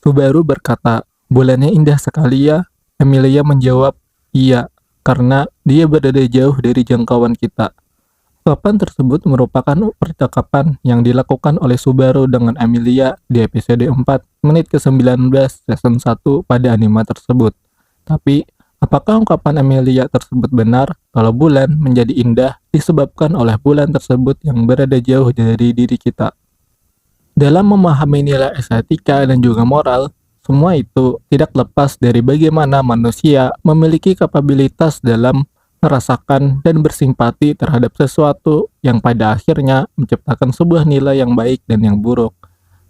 Subaru berkata, "Bulannya indah sekali ya." Emilia menjawab, "Iya, karena dia berada jauh dari jangkauan kita." Ungkapan tersebut merupakan percakapan yang dilakukan oleh Subaru dengan Emilia di episode 4 menit ke-19 season 1 pada anime tersebut. Tapi, apakah ungkapan Emilia tersebut benar kalau bulan menjadi indah disebabkan oleh bulan tersebut yang berada jauh dari diri kita? Dalam memahami nilai estetika dan juga moral, semua itu tidak lepas dari bagaimana manusia memiliki kapabilitas dalam merasakan dan bersimpati terhadap sesuatu yang pada akhirnya menciptakan sebuah nilai yang baik dan yang buruk.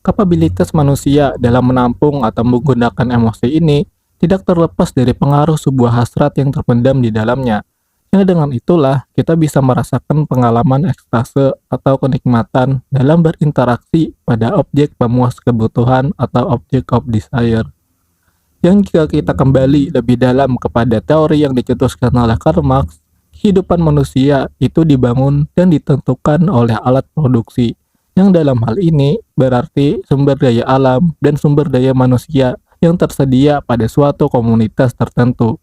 Kapabilitas manusia dalam menampung atau menggunakan emosi ini tidak terlepas dari pengaruh sebuah hasrat yang terpendam di dalamnya. Yang dengan itulah kita bisa merasakan pengalaman ekstase atau kenikmatan dalam berinteraksi pada objek pemuas kebutuhan atau objek of desire. Yang jika kita kembali lebih dalam kepada teori yang dicetuskan oleh Karl Marx, kehidupan manusia itu dibangun dan ditentukan oleh alat produksi, yang dalam hal ini berarti sumber daya alam dan sumber daya manusia yang tersedia pada suatu komunitas tertentu.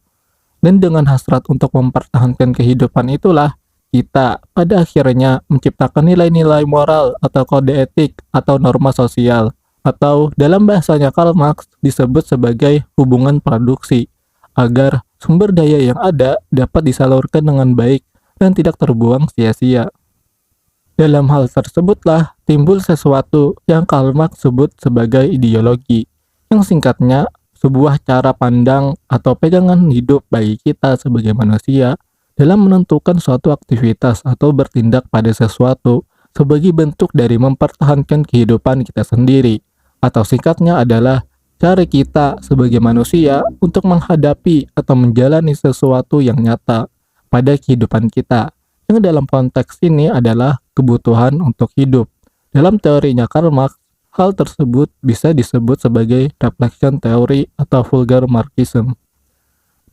Dan dengan hasrat untuk mempertahankan kehidupan itulah, kita pada akhirnya menciptakan nilai-nilai moral atau kode etik atau norma sosial, atau dalam bahasanya Karl Marx disebut sebagai hubungan produksi, agar sumber daya yang ada dapat disalurkan dengan baik dan tidak terbuang sia-sia. Dalam hal tersebutlah timbul sesuatu yang Karl Marx sebut sebagai ideologi, yang singkatnya sebuah cara pandang atau pegangan hidup bagi kita sebagai manusia dalam menentukan suatu aktivitas atau bertindak pada sesuatu sebagai bentuk dari mempertahankan kehidupan kita sendiri, atau singkatnya adalah cara kita sebagai manusia untuk menghadapi atau menjalani sesuatu yang nyata pada kehidupan kita, yang dalam konteks ini adalah kebutuhan untuk hidup. Dalam teorinya Karl Marx, hal tersebut bisa disebut sebagai reflection theory atau vulgar Marxism.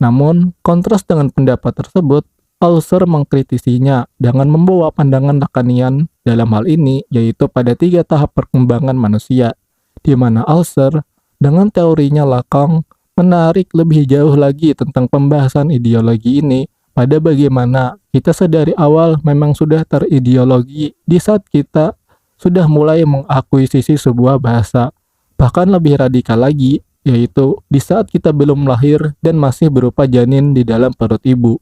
Namun, kontras dengan pendapat tersebut, Althusser mengkritisinya dengan membawa pandangan Lacanian dalam hal ini, yaitu pada 3 tahap perkembangan manusia, di mana Althusser dengan teorinya Lacan menarik lebih jauh lagi tentang pembahasan ideologi ini pada bagaimana kita sedari awal memang sudah terideologi di saat kita sudah mulai mengakuisisi sebuah bahasa. Bahkan lebih radikal lagi, yaitu di saat kita belum lahir dan masih berupa janin di dalam perut ibu.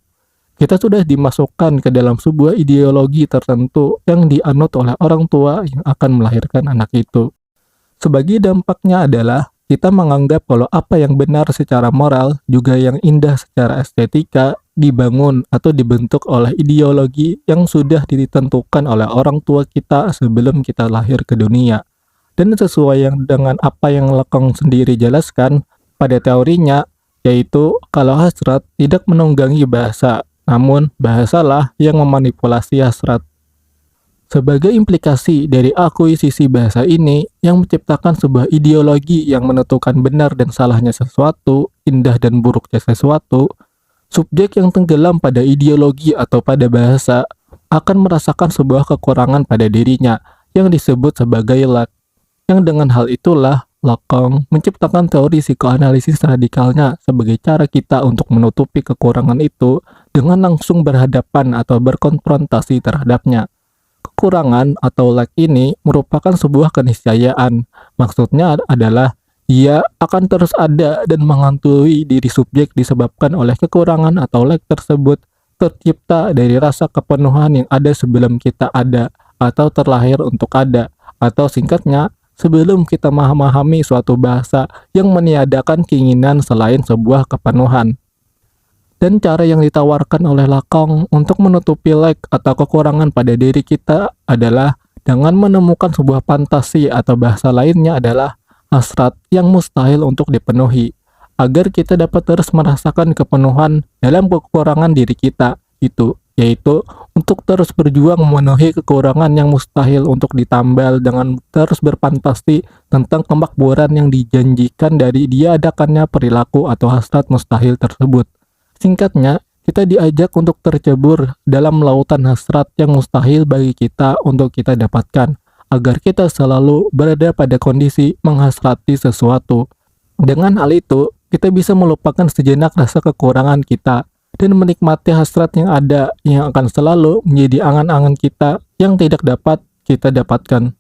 Kita sudah dimasukkan ke dalam sebuah ideologi tertentu yang dianut oleh orang tua yang akan melahirkan anak itu. Sebagai dampaknya adalah kita menganggap kalau apa yang benar secara moral juga yang indah secara estetika dibangun atau dibentuk oleh ideologi yang sudah ditentukan oleh orang tua kita sebelum kita lahir ke dunia. Dan sesuai dengan apa yang Lacan sendiri jelaskan pada teorinya, yaitu kalau hasrat tidak menunggangi bahasa, namun bahasalah yang memanipulasi hasrat. Sebagai implikasi dari akuisisi bahasa ini yang menciptakan sebuah ideologi yang menentukan benar dan salahnya sesuatu, indah dan buruknya sesuatu, subjek yang tenggelam pada ideologi atau pada bahasa akan merasakan sebuah kekurangan pada dirinya yang disebut sebagai lack. Yang dengan hal itulah Lacan menciptakan teori psikoanalisis radikalnya sebagai cara kita untuk menutupi kekurangan itu dengan langsung berhadapan atau berkonfrontasi terhadapnya. Kekurangan atau lack ini merupakan sebuah keniscayaan. Maksudnya adalah ia akan terus ada dan menghantui diri subjek disebabkan oleh kekurangan atau lack tersebut tercipta dari rasa kepenuhan yang ada sebelum kita ada atau terlahir untuk ada, atau singkatnya sebelum kita memahami suatu bahasa yang meniadakan keinginan selain sebuah kepenuhan. Dan cara yang ditawarkan oleh Lacan untuk menutupi lack atau kekurangan pada diri kita adalah dengan menemukan sebuah fantasi atau bahasa lainnya adalah hasrat yang mustahil untuk dipenuhi, agar kita dapat terus merasakan kepenuhan dalam kekurangan diri kita itu, yaitu untuk terus berjuang memenuhi kekurangan yang mustahil untuk ditambal dengan terus berfantasi tentang kemakmuran yang dijanjikan dari diadakannya perilaku atau hasrat mustahil tersebut. Singkatnya, kita diajak untuk tercebur dalam lautan hasrat yang mustahil bagi kita untuk kita dapatkan, agar kita selalu berada pada kondisi menghasrati sesuatu, Dengan hal itu, kita bisa melupakan sejenak rasa kekurangan kita dan menikmati hasrat yang ada yang akan selalu menjadi angan-angan kita yang tidak dapat kita dapatkan.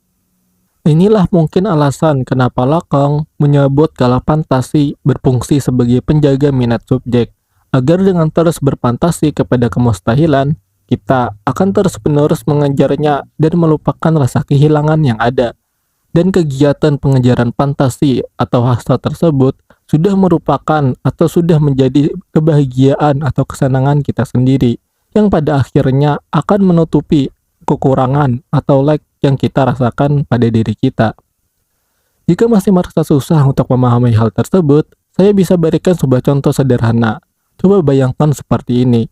Inilah mungkin alasan kenapa Lacan menyebut kalau fantasi berfungsi sebagai penjaga minat subjek, agar dengan terus berfantasi kepada kemustahilan, kita akan terus-menerus mengejarnya dan melupakan rasa kehilangan yang ada. Dan kegiatan pengejaran fantasi atau hasrat tersebut sudah merupakan atau sudah menjadi kebahagiaan atau kesenangan kita sendiri, yang pada akhirnya akan menutupi kekurangan atau lack yang kita rasakan pada diri kita. Jika masih merasa susah untuk memahami hal tersebut, saya bisa berikan sebuah contoh sederhana. Coba bayangkan seperti ini.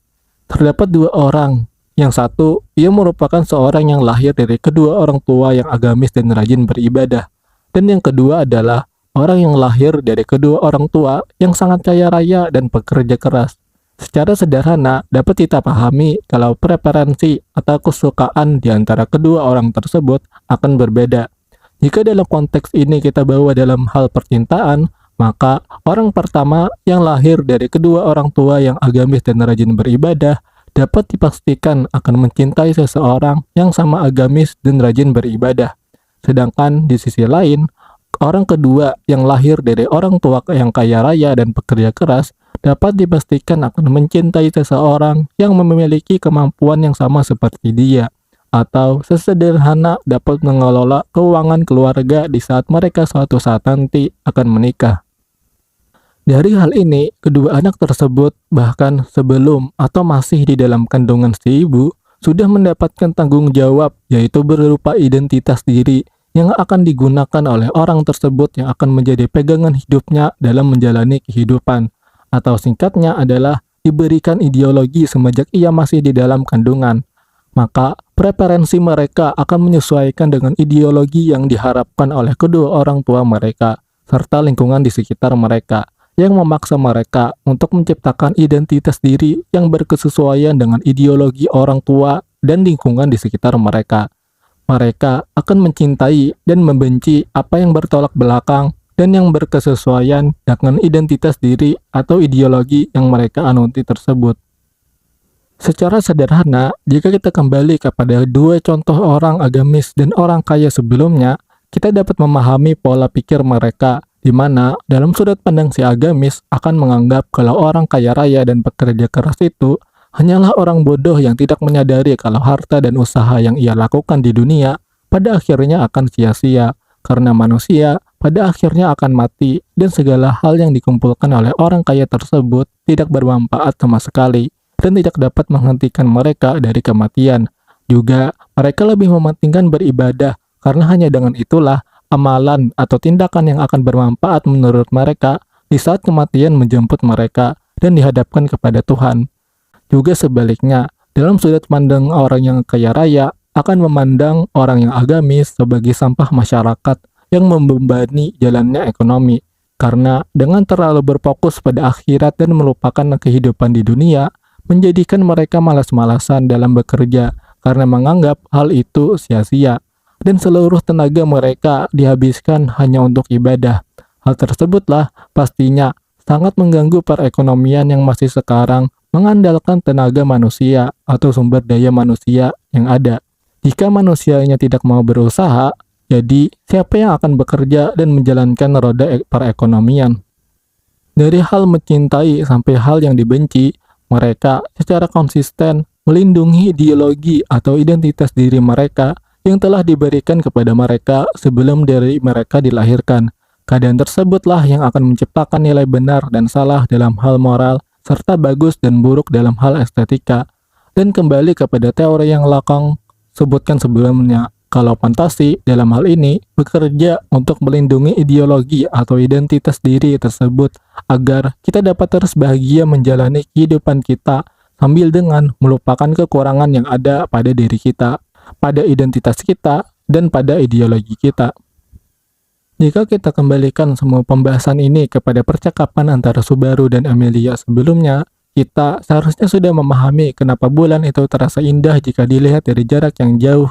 Terdapat dua orang. Yang satu, ia merupakan seorang yang lahir dari kedua orang tua yang agamis dan rajin beribadah. Dan yang kedua adalah orang yang lahir dari kedua orang tua yang sangat kaya raya dan pekerja keras. Secara sederhana, dapat kita pahami kalau preferensi atau kesukaan di antara kedua orang tersebut akan berbeda. Jika dalam konteks ini kita bawa dalam hal percintaan, maka orang pertama yang lahir dari kedua orang tua yang agamis dan rajin beribadah dapat dipastikan akan mencintai seseorang yang sama agamis dan rajin beribadah. Sedangkan di sisi lain, orang kedua yang lahir dari orang tua yang kaya raya dan pekerja keras dapat dipastikan akan mencintai seseorang yang memiliki kemampuan yang sama seperti dia, atau sesederhana dapat mengelola keuangan keluarga di saat mereka suatu saat nanti akan menikah. Dari hal ini, kedua anak tersebut bahkan sebelum atau masih di dalam kandungan si ibu sudah mendapatkan tanggung jawab, yaitu berupa identitas diri yang akan digunakan oleh orang tersebut yang akan menjadi pegangan hidupnya dalam menjalani kehidupan. Atau singkatnya adalah diberikan ideologi semenjak ia masih di dalam kandungan. Maka preferensi mereka akan menyesuaikan dengan ideologi yang diharapkan oleh kedua orang tua mereka, serta lingkungan di sekitar mereka, yang memaksa mereka untuk menciptakan identitas diri yang berkesesuaian dengan ideologi orang tua dan lingkungan di sekitar mereka. Mereka akan mencintai dan membenci apa yang bertolak belakang dan yang berkesesuaian dengan identitas diri atau ideologi yang mereka anuti tersebut. Secara sederhana, jika kita kembali kepada dua contoh orang agamis dan orang kaya sebelumnya, kita dapat memahami pola pikir mereka, di mana dalam sudut pandang si agamis akan menganggap kalau orang kaya raya dan pekerja keras itu hanyalah orang bodoh yang tidak menyadari kalau harta dan usaha yang ia lakukan di dunia pada akhirnya akan sia-sia, karena manusia pada akhirnya akan mati dan segala hal yang dikumpulkan oleh orang kaya tersebut tidak bermanfaat sama sekali dan tidak dapat menghentikan mereka dari kematian. Juga mereka lebih mementingkan beribadah karena hanya dengan itulah amalan atau tindakan yang akan bermanfaat menurut mereka di saat kematian menjemput mereka dan dihadapkan kepada Tuhan. Juga sebaliknya, dalam sudut pandang orang yang kaya raya akan memandang orang yang agamis sebagai sampah masyarakat yang membebani jalannya ekonomi, karena dengan terlalu berfokus pada akhirat dan melupakan kehidupan di dunia, menjadikan mereka malas-malasan dalam bekerja karena menganggap hal itu sia-sia, dan seluruh tenaga mereka dihabiskan hanya untuk ibadah. Hal tersebutlah pastinya sangat mengganggu perekonomian yang masih sekarang mengandalkan tenaga manusia atau sumber daya manusia yang ada. Jika manusianya tidak mau berusaha, jadi siapa yang akan bekerja dan menjalankan roda perekonomian? Dari hal mencintai sampai hal yang dibenci, mereka secara konsisten melindungi ideologi atau identitas diri mereka yang telah diberikan kepada mereka sebelum dari mereka dilahirkan. Keadaan tersebutlah yang akan menciptakan nilai benar dan salah dalam hal moral, serta bagus dan buruk dalam hal estetika. Dan kembali kepada teori yang Lacan sebutkan sebelumnya, kalau fantasi dalam hal ini bekerja untuk melindungi ideologi atau identitas diri tersebut agar kita dapat terus bahagia menjalani kehidupan kita sambil dengan melupakan kekurangan yang ada pada diri kita, pada identitas kita, dan pada ideologi kita. Jika kita kembalikan semua pembahasan ini kepada percakapan antara Subaru dan Amelia sebelumnya, kita seharusnya sudah memahami kenapa bulan itu terasa indah jika dilihat dari jarak yang jauh.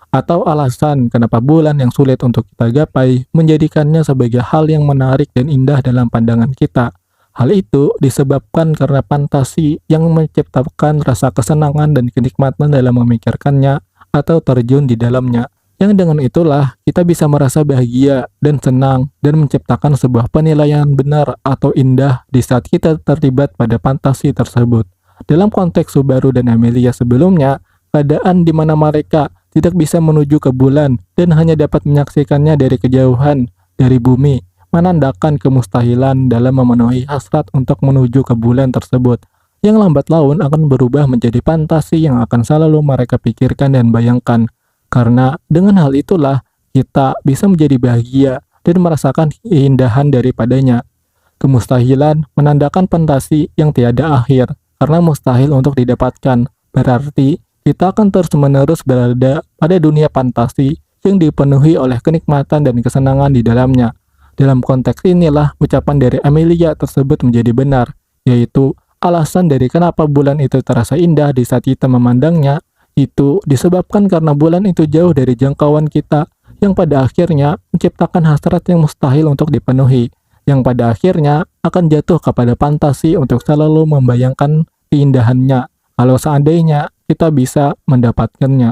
atau alasan kenapa bulan yang sulit untuk kita gapai menjadikannya sebagai hal yang menarik dan indah dalam pandangan kita. Hal itu disebabkan karena fantasi yang menciptakan rasa kesenangan dan kenikmatan dalam memikirkannya atau terjun di dalamnya. Yang dengan itulah kita bisa merasa bahagia dan senang dan menciptakan sebuah penilaian benar atau indah di saat kita terlibat pada fantasi tersebut. Dalam konteks Subaru dan Amelia sebelumnya, keadaan di mana mereka tidak bisa menuju ke bulan dan hanya dapat menyaksikannya dari kejauhan dari bumi, menandakan kemustahilan dalam memenuhi hasrat untuk menuju ke bulan tersebut, yang lambat laun akan berubah menjadi fantasi yang akan selalu mereka pikirkan dan bayangkan. Karena dengan hal itulah kita bisa menjadi bahagia dan merasakan keindahan daripadanya. Kemustahilan menandakan fantasi yang tiada akhir, karena mustahil untuk didapatkan. Berarti kita akan terus-menerus berada pada dunia fantasi yang dipenuhi oleh kenikmatan dan kesenangan di dalamnya. Dalam konteks inilah ucapan dari Amelia tersebut menjadi benar, yaitu alasan dari kenapa bulan itu terasa indah di saat kita memandangnya, itu disebabkan karena bulan itu jauh dari jangkauan kita, yang pada akhirnya menciptakan hasrat yang mustahil untuk dipenuhi, yang pada akhirnya akan jatuh kepada fantasi untuk selalu membayangkan keindahannya, kalau seandainya kita bisa mendapatkannya.